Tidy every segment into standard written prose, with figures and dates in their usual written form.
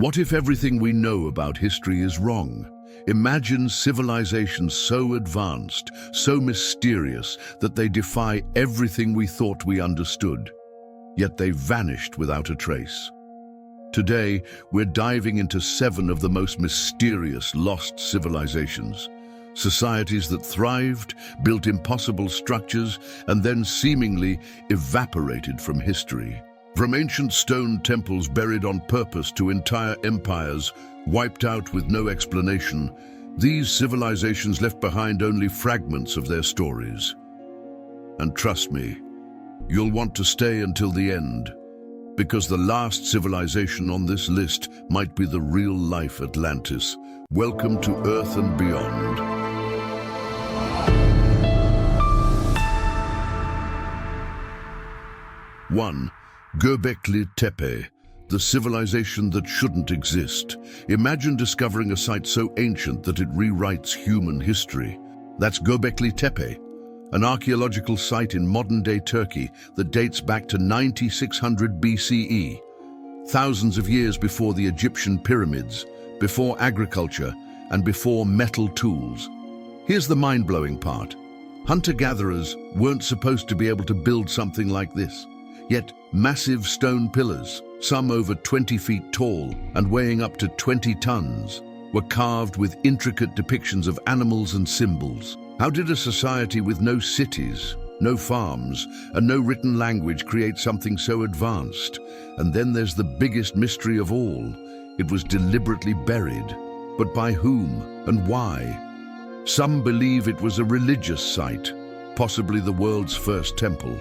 What if everything we know about history is wrong? Imagine civilizations so advanced, so mysterious, that they defy everything we thought we understood. Yet they vanished without a trace. Today, we're diving into 7 of the most mysterious lost civilizations. Societies that thrived, built impossible structures, and then seemingly evaporated from history. From ancient stone temples buried on purpose to entire empires wiped out with no explanation, these civilizations left behind only fragments of their stories. And trust me, you'll want to stay until the end, because the last civilization on this list might be the real-life Atlantis. Welcome to Earth and Beyond. 1. Göbekli Tepe, the civilization that shouldn't exist. Imagine discovering a site so ancient that it rewrites human history. That's Göbekli Tepe, an archaeological site in modern-day Turkey that dates back to 9600 BCE, thousands of years before the Egyptian pyramids, before agriculture, and before metal tools. Here's the mind-blowing part. Hunter-gatherers weren't supposed to be able to build something like this. Yet massive stone pillars, some over 20 feet tall and weighing up to 20 tons, were carved with intricate depictions of animals and symbols. How did a society with no cities, no farms, and no written language create something so advanced? And then there's the biggest mystery of all. It was deliberately buried. But by whom and why? Some believe it was a religious site, possibly the world's first temple.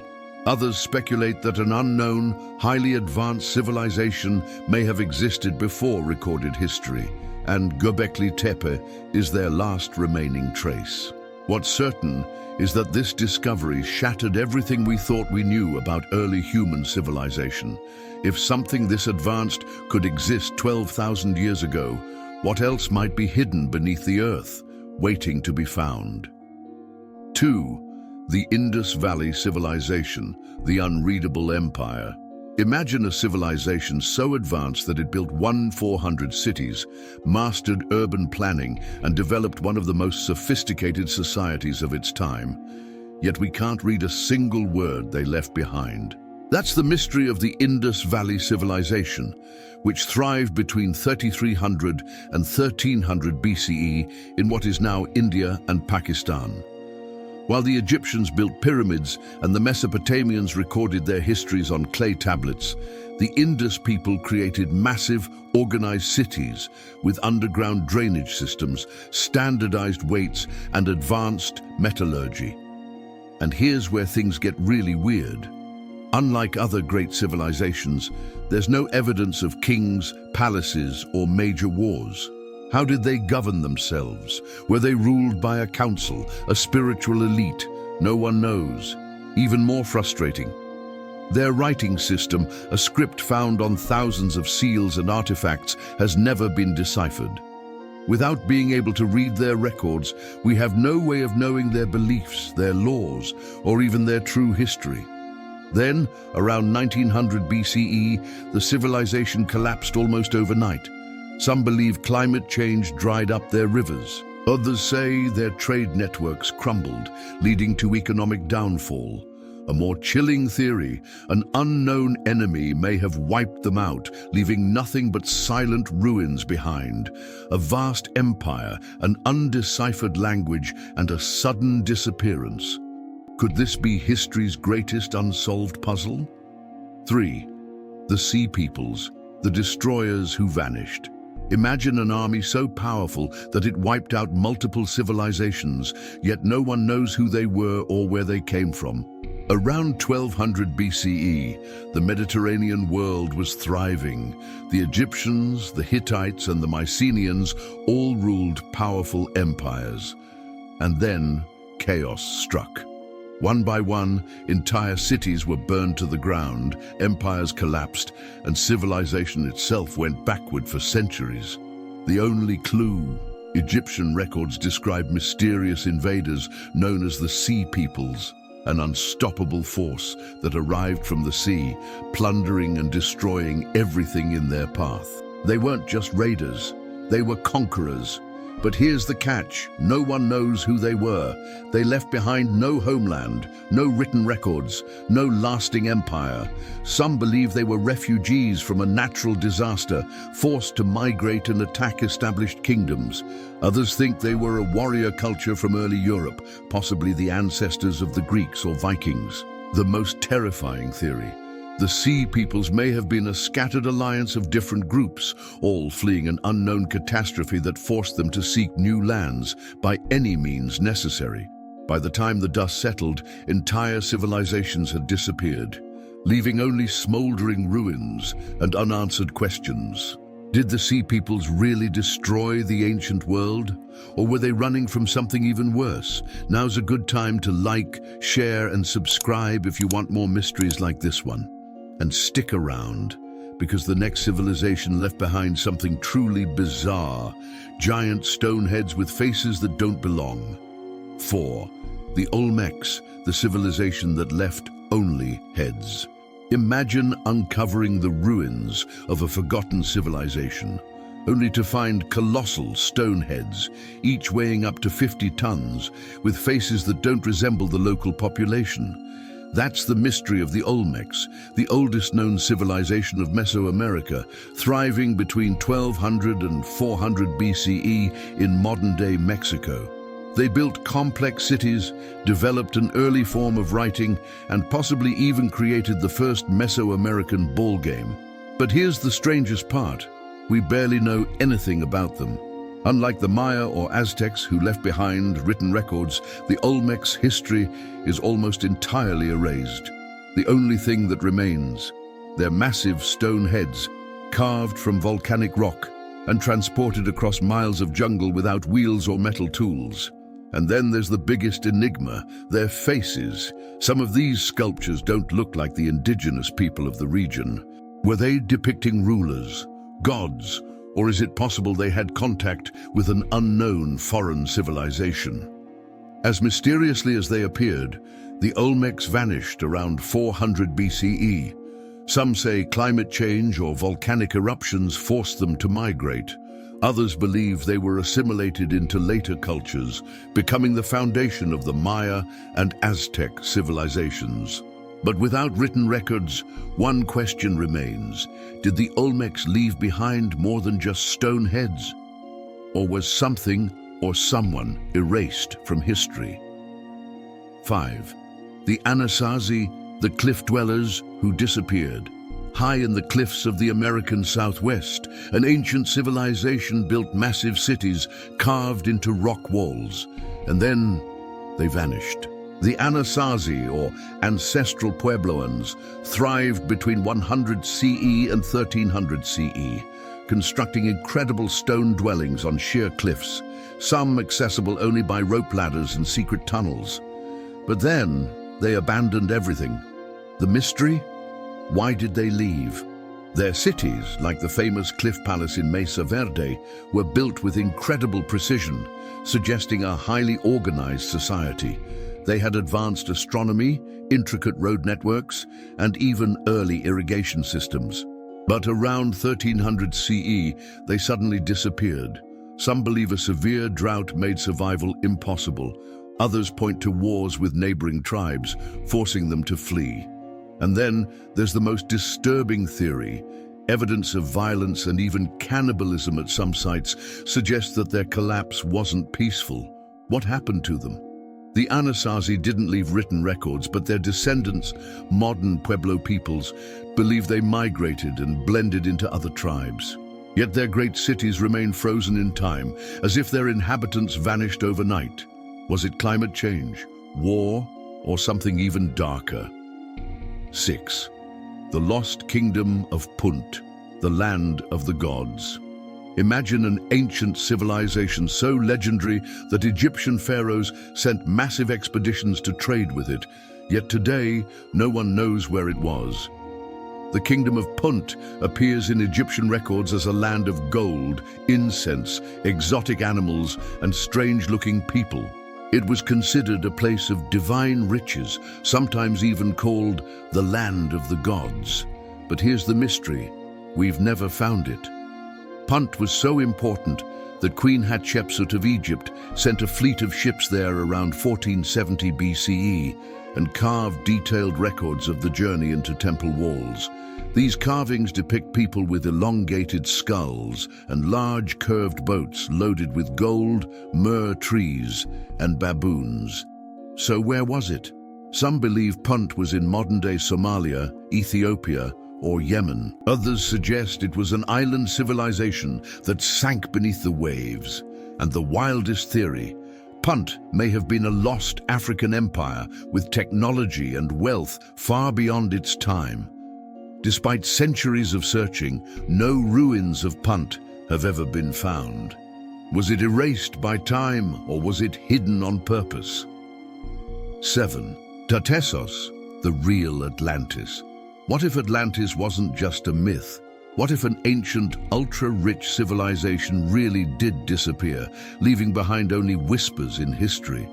Others speculate that an unknown, highly advanced civilization may have existed before recorded history, and Göbekli Tepe is their last remaining trace. What's certain is that this discovery shattered everything we thought we knew about early human civilization. If something this advanced could exist 12,000 years ago, what else might be hidden beneath the earth, waiting to be found? 2. The Indus Valley Civilization, the Unreadable Empire. Imagine a civilization so advanced that it built 400 cities, mastered urban planning, and developed one of the most sophisticated societies of its time. Yet we can't read a single word they left behind. That's the mystery of the Indus Valley Civilization, which thrived between 3300 and 1300 BCE in what is now India and Pakistan. While the Egyptians built pyramids and the Mesopotamians recorded their histories on clay tablets, the Indus people created massive, organized cities with underground drainage systems, standardized weights, and advanced metallurgy. And here's where things get really weird. Unlike other great civilizations, there's no evidence of kings, palaces, or major wars. How did they govern themselves? Were they ruled by a council, a spiritual elite? No one knows. Even more frustrating, their writing system, a script found on thousands of seals and artifacts, has never been deciphered. Without being able to read their records, we have no way of knowing their beliefs, their laws, or even their true history. Then, around 1900 BCE, the civilization collapsed almost overnight. Some believe climate change dried up their rivers. Others say their trade networks crumbled, leading to economic downfall. A more chilling theory, an unknown enemy may have wiped them out, leaving nothing but silent ruins behind. A vast empire, an undeciphered language, and a sudden disappearance. Could this be history's greatest unsolved puzzle? 3. The Sea Peoples, the destroyers who vanished. Imagine an army so powerful that it wiped out multiple civilizations, yet no one knows who they were or where they came from. Around 1200 BCE, the Mediterranean world was thriving. The Egyptians, the Hittites, and the Mycenaeans all ruled powerful empires. And then chaos struck. One by one, entire cities were burned to the ground, empires collapsed, and civilization itself went backward for centuries. The only clue: Egyptian records describe mysterious invaders known as the Sea Peoples, an unstoppable force that arrived from the sea, plundering and destroying everything in their path. They weren't just raiders, they were conquerors. But here's the catch, no one knows who they were. They left behind no homeland, no written records, no lasting empire. Some believe they were refugees from a natural disaster, forced to migrate and attack established kingdoms. Others think they were a warrior culture from early Europe, possibly the ancestors of the Greeks or Vikings. The most terrifying theory: the Sea Peoples may have been a scattered alliance of different groups, all fleeing an unknown catastrophe that forced them to seek new lands by any means necessary. By the time the dust settled, entire civilizations had disappeared, leaving only smoldering ruins and unanswered questions. Did the Sea Peoples really destroy the ancient world? Or were they running from something even worse? Now's a good time to like, share, and subscribe if you want more mysteries like this one. And stick around, because the next civilization left behind something truly bizarre: giant stone heads with faces that don't belong. 4. The Olmecs, the civilization that left only heads. Imagine uncovering the ruins of a forgotten civilization, only to find colossal stone heads, each weighing up to 50 tons, with faces that don't resemble the local population. That's the mystery of the Olmecs, the oldest known civilization of Mesoamerica, thriving between 1200 and 400 BCE in modern-day Mexico. They built complex cities, developed an early form of writing, and possibly even created the first Mesoamerican ball game. But here's the strangest part: we barely know anything about them. Unlike the Maya or Aztecs, who left behind written records, the Olmecs' history is almost entirely erased. The only thing that remains: their massive stone heads, carved from volcanic rock and transported across miles of jungle without wheels or metal tools. And then there's the biggest enigma: their faces. Some of these sculptures don't look like the indigenous people of the region. Were they depicting rulers, gods, or is it possible they had contact with an unknown foreign civilization? As mysteriously as they appeared, the Olmecs vanished around 400 BCE. Some say climate change or volcanic eruptions forced them to migrate. Others believe they were assimilated into later cultures, becoming the foundation of the Maya and Aztec civilizations. But without written records, one question remains: did the Olmecs leave behind more than just stone heads? Or was something or someone erased from history? 5. The Anasazi, the cliff dwellers who disappeared. High in the cliffs of the American Southwest, an ancient civilization built massive cities carved into rock walls, and then they vanished. The Anasazi, or ancestral Puebloans, thrived between 100 CE and 1300 CE, constructing incredible stone dwellings on sheer cliffs, some accessible only by rope ladders and secret tunnels. But then they abandoned everything. The mystery? Why did they leave? Their cities, like the famous Cliff Palace in Mesa Verde, were built with incredible precision, suggesting a highly organized society. They had advanced astronomy, intricate road networks, and even early irrigation systems. But around 1300 CE, they suddenly disappeared. Some believe a severe drought made survival impossible. Others point to wars with neighboring tribes, forcing them to flee. And then there's the most disturbing theory. Evidence of violence and even cannibalism at some sites suggests that their collapse wasn't peaceful. What happened to them? The Anasazi didn't leave written records, but their descendants, modern Pueblo peoples, believe they migrated and blended into other tribes. Yet their great cities remain frozen in time, as if their inhabitants vanished overnight. Was it climate change, war, or something even darker? 6. The Lost Kingdom of Punt, the land of the gods. Imagine an ancient civilization so legendary that Egyptian pharaohs sent massive expeditions to trade with it, yet today no one knows where it was. The Kingdom of Punt appears in Egyptian records as a land of gold, incense, exotic animals, and strange-looking people. It was considered a place of divine riches, sometimes even called the land of the gods. But here's the mystery: we've never found it. Punt was so important that Queen Hatshepsut of Egypt sent a fleet of ships there around 1470 BCE and carved detailed records of the journey into temple walls. These carvings depict people with elongated skulls and large curved boats loaded with gold, myrrh trees, and baboons. So where was it? Some believe Punt was in modern-day Somalia, Ethiopia, or Yemen. Others suggest it was an island civilization that sank beneath the waves. And the wildest theory, Punt may have been a lost African empire with technology and wealth far beyond its time. Despite centuries of searching, no ruins of Punt have ever been found. Was it erased by time, or was it hidden on purpose? 7. Tartessos, the real Atlantis. What if Atlantis wasn't just a myth? What if an ancient, ultra-rich civilization really did disappear, leaving behind only whispers in history?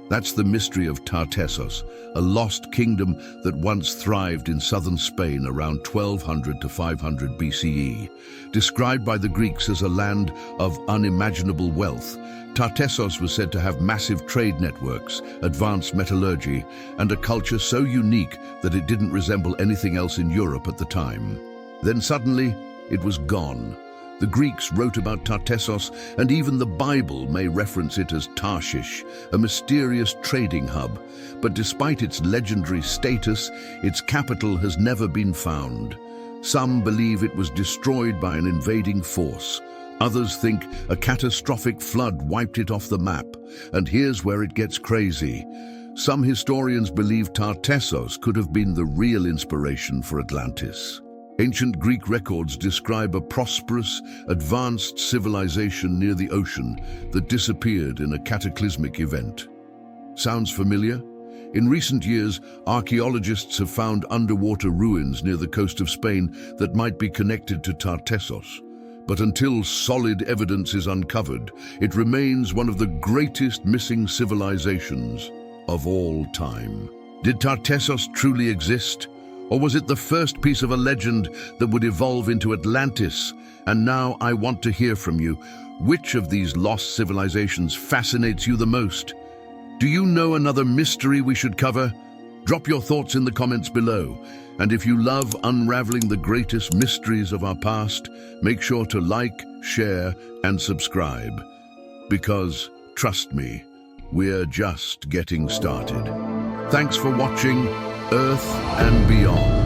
That's the mystery of Tartessos, a lost kingdom that once thrived in southern Spain around 1200 to 500 BCE. Described by the Greeks as a land of unimaginable wealth, Tartessos was said to have massive trade networks, advanced metallurgy, and a culture so unique that it didn't resemble anything else in Europe at the time. Then suddenly, it was gone. The Greeks wrote about Tartessos, and even the Bible may reference it as Tarshish, a mysterious trading hub. But despite its legendary status, its capital has never been found. Some believe it was destroyed by an invading force. Others think a catastrophic flood wiped it off the map. And here's where it gets crazy. Some historians believe Tartessos could have been the real inspiration for Atlantis. Ancient Greek records describe a prosperous, advanced civilization near the ocean that disappeared in a cataclysmic event. Sounds familiar? In recent years, archaeologists have found underwater ruins near the coast of Spain that might be connected to Tartessos. But until solid evidence is uncovered, it remains one of the greatest missing civilizations of all time. Did Tartessos truly exist? Or was it the first piece of a legend that would evolve into Atlantis? And now I want to hear from you. Which of these lost civilizations fascinates you the most? Do you know another mystery we should cover? Drop your thoughts in the comments below. And if you love unraveling the greatest mysteries of our past, make sure to like, share, and subscribe. Because, trust me, we're just getting started. Thanks for watching Earth and Beyond.